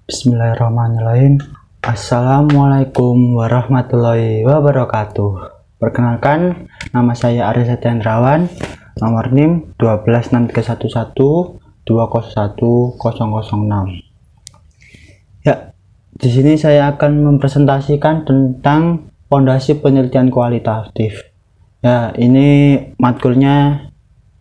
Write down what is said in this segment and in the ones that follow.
Bismillahirrahmanirrahim. Assalamualaikum warahmatullahi wabarakatuh. Perkenalkan, nama saya Arya Satyandrawan, nomor NIM 12631201006. Ya, di sini saya akan mempresentasikan tentang fondasi penelitian kualitatif. Ya, ini matkulnya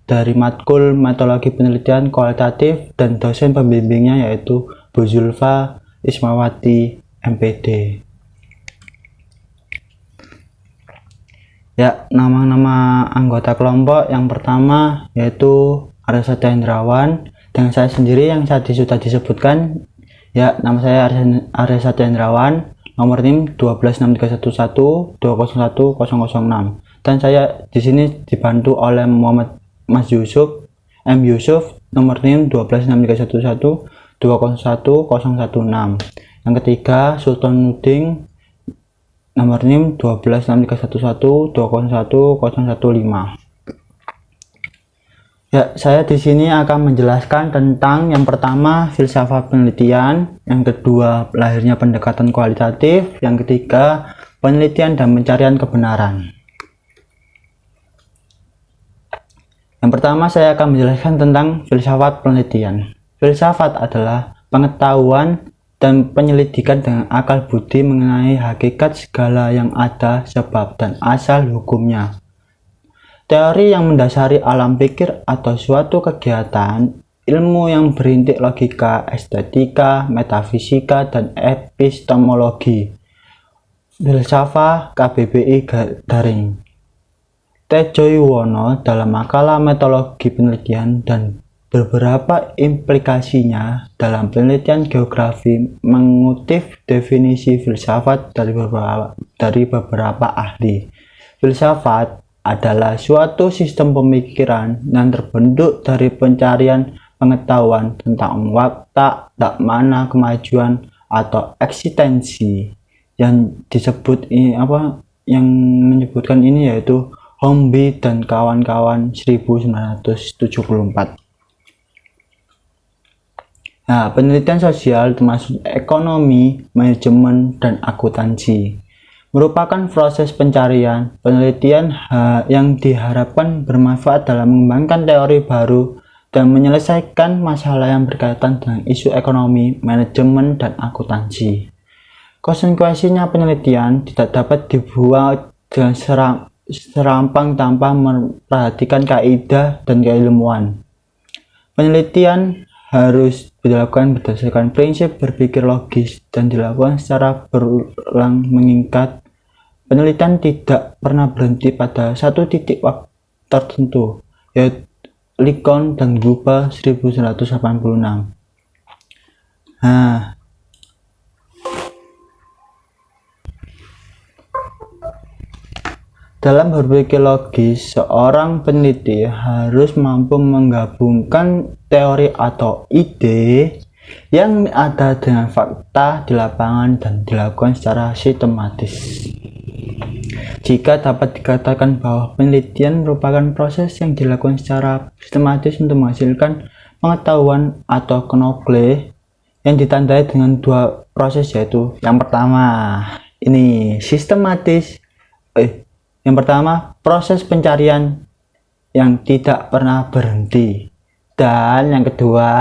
dari matkul metodologi penelitian kualitatif dan dosen pembimbingnya yaitu Bu Zulfa Ismawati MPD. Ya, nama-nama anggota kelompok yang pertama yaitu Arya Satyandrawan, dan saya sendiri yang sudah disebutkan. Ya, nama saya Arya Satyandrawan, nomor NIM 1263111201006, dan saya di sini dibantu oleh Mas Yusuf, M. Yusuf, nomor NIM 12631201016. Yang ketiga, Sultanuddin, nomor NIM 12631201015. Ya, saya di sini akan menjelaskan tentang yang pertama filsafat penelitian, yang kedua lahirnya pendekatan kualitatif, yang ketiga penelitian dan pencarian kebenaran. Yang pertama saya akan menjelaskan tentang filsafat penelitian. Filsafat adalah pengetahuan dan penyelidikan dengan akal budi mengenai hakikat segala yang ada, sebab dan asal hukumnya. Teori yang mendasari alam pikir atau suatu kegiatan, ilmu yang berintik logika, estetika, metafisika, dan epistemologi. Filsafat KBBI Daring. Tejo Yuwono dalam makalah metodologi penelitian dan beberapa implikasinya dalam penelitian geografi mengutip definisi filsafat dari beberapa ahli. Filsafat adalah suatu sistem pemikiran yang terbentuk dari pencarian pengetahuan tentang fakta, makna, kemajuan, atau eksistensi. Yang disebut ini yang menyebutkan ini yaitu Hornby dan kawan-kawan 1974. Nah, penelitian sosial termasuk ekonomi, manajemen, dan akuntansi merupakan proses pencarian penelitian yang diharapkan bermanfaat dalam mengembangkan teori baru dan menyelesaikan masalah yang berkaitan dengan isu ekonomi, manajemen, dan akuntansi. Konsekuensinya penelitian tidak dapat dibuat dengan serampang tanpa memperhatikan kaidah dan keilmuan. Penelitian harus dilakukan berdasarkan prinsip berpikir logis dan dilakukan secara berulang mengingat penelitian tidak pernah berhenti pada satu titik waktu tertentu, yaitu Lincoln dan Guba 1986. Dalam berpikir logis, seorang peneliti harus mampu menggabungkan teori atau ide yang ada dengan fakta di lapangan dan dilakukan secara sistematis. Jika dapat dikatakan bahwa penelitian merupakan proses yang dilakukan secara sistematis untuk menghasilkan pengetahuan atau knowledge yang ditandai dengan dua proses, yaitu yang pertama ini sistematis. Yang pertama, proses pencarian yang tidak pernah berhenti. Dan yang kedua,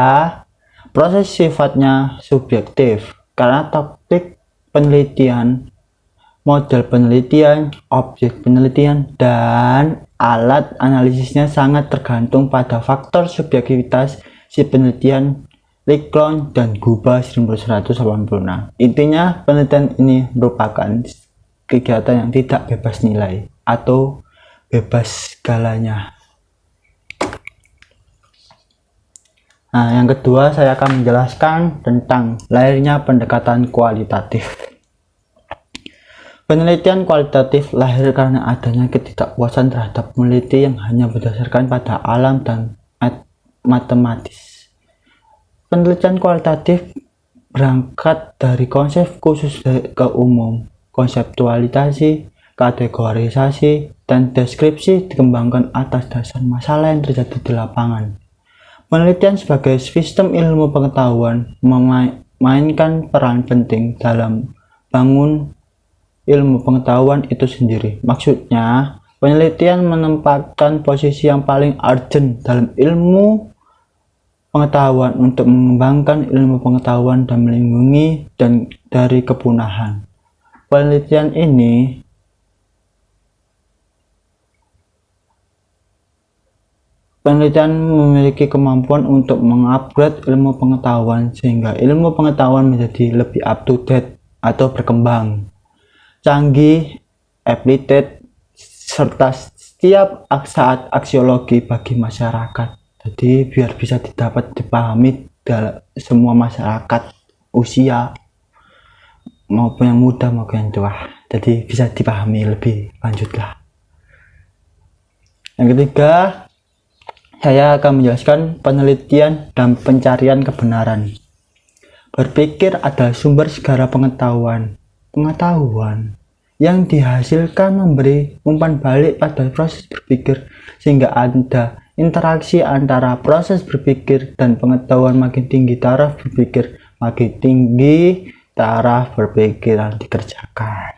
proses sifatnya subjektif karena topik penelitian, model penelitian, objek penelitian, dan alat analisisnya sangat tergantung pada faktor subjektivitas si penelitian. Lincoln dan Guba 1986. Intinya, penelitian ini merupakan kegiatan yang tidak bebas nilai atau bebas segalanya. Nah, yang kedua saya akan menjelaskan tentang lahirnya pendekatan kualitatif. Penelitian kualitatif lahir karena adanya ketidakpuasan terhadap peneliti yang hanya berdasarkan pada alam dan matematis. Penelitian kualitatif berangkat dari konsep khusus ke umum, konseptualisasi, kategorisasi, dan deskripsi dikembangkan atas dasar masalah yang terjadi di lapangan. Penelitian sebagai sistem ilmu pengetahuan memainkan peran penting dalam bangun ilmu pengetahuan itu sendiri. Maksudnya, penelitian menempatkan posisi yang paling urgent dalam ilmu pengetahuan untuk mengembangkan ilmu pengetahuan dan melindungi dan dari kepunahan. Penelitian memiliki kemampuan untuk mengupgrade ilmu pengetahuan sehingga ilmu pengetahuan menjadi lebih up to date atau berkembang, canggih, updated, serta setiap saat aksiologi bagi masyarakat. Jadi biar bisa dipahami dalam semua masyarakat usia maupun yang muda maupun yang tua. Jadi bisa dipahami lebih lanjut lah. Yang ketiga, saya akan menjelaskan penelitian dan pencarian kebenaran. Berpikir adalah sumber segala pengetahuan. Pengetahuan yang dihasilkan memberi umpan balik pada proses berpikir sehingga ada interaksi antara proses berpikir dan pengetahuan. Makin tinggi taraf berpikir, makin tinggi taraf berpikir yang dikerjakan.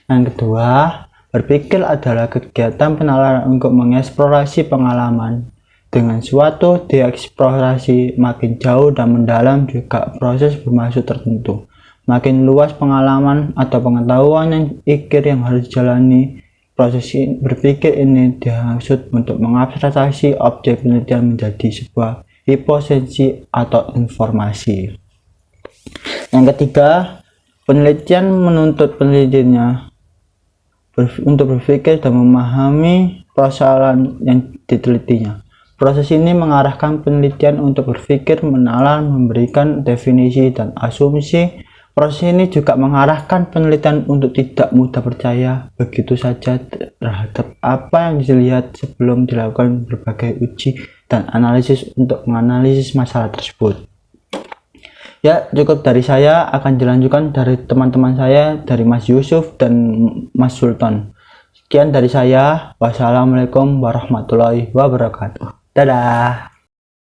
Yang kedua, berpikir adalah kegiatan penalaran untuk mengeksplorasi pengalaman. Dengan suatu dieksplorasi makin jauh dan mendalam juga proses bermaksud tertentu. Makin luas pengalaman atau pengetahuan yang harus dijalani. Proses berpikir ini dimaksud untuk mengabstraksi objek penelitian menjadi sebuah hipotesis atau informasi. Yang ketiga, penelitian menuntut penelitinya untuk berpikir dan memahami persoalan yang ditelitinya. Proses ini mengarahkan penelitian untuk berpikir, menalar, memberikan definisi dan asumsi. Proses ini juga mengarahkan penelitian untuk tidak mudah percaya begitu saja terhadap apa yang dilihat sebelum dilakukan berbagai uji dan analisis untuk menganalisis masalah tersebut. Ya, cukup dari saya, akan dilanjutkan dari teman-teman saya, dari Mas Yusuf dan Mas Sultan. Sekian dari saya. Wassalamualaikum warahmatullahi wabarakatuh. Dadah.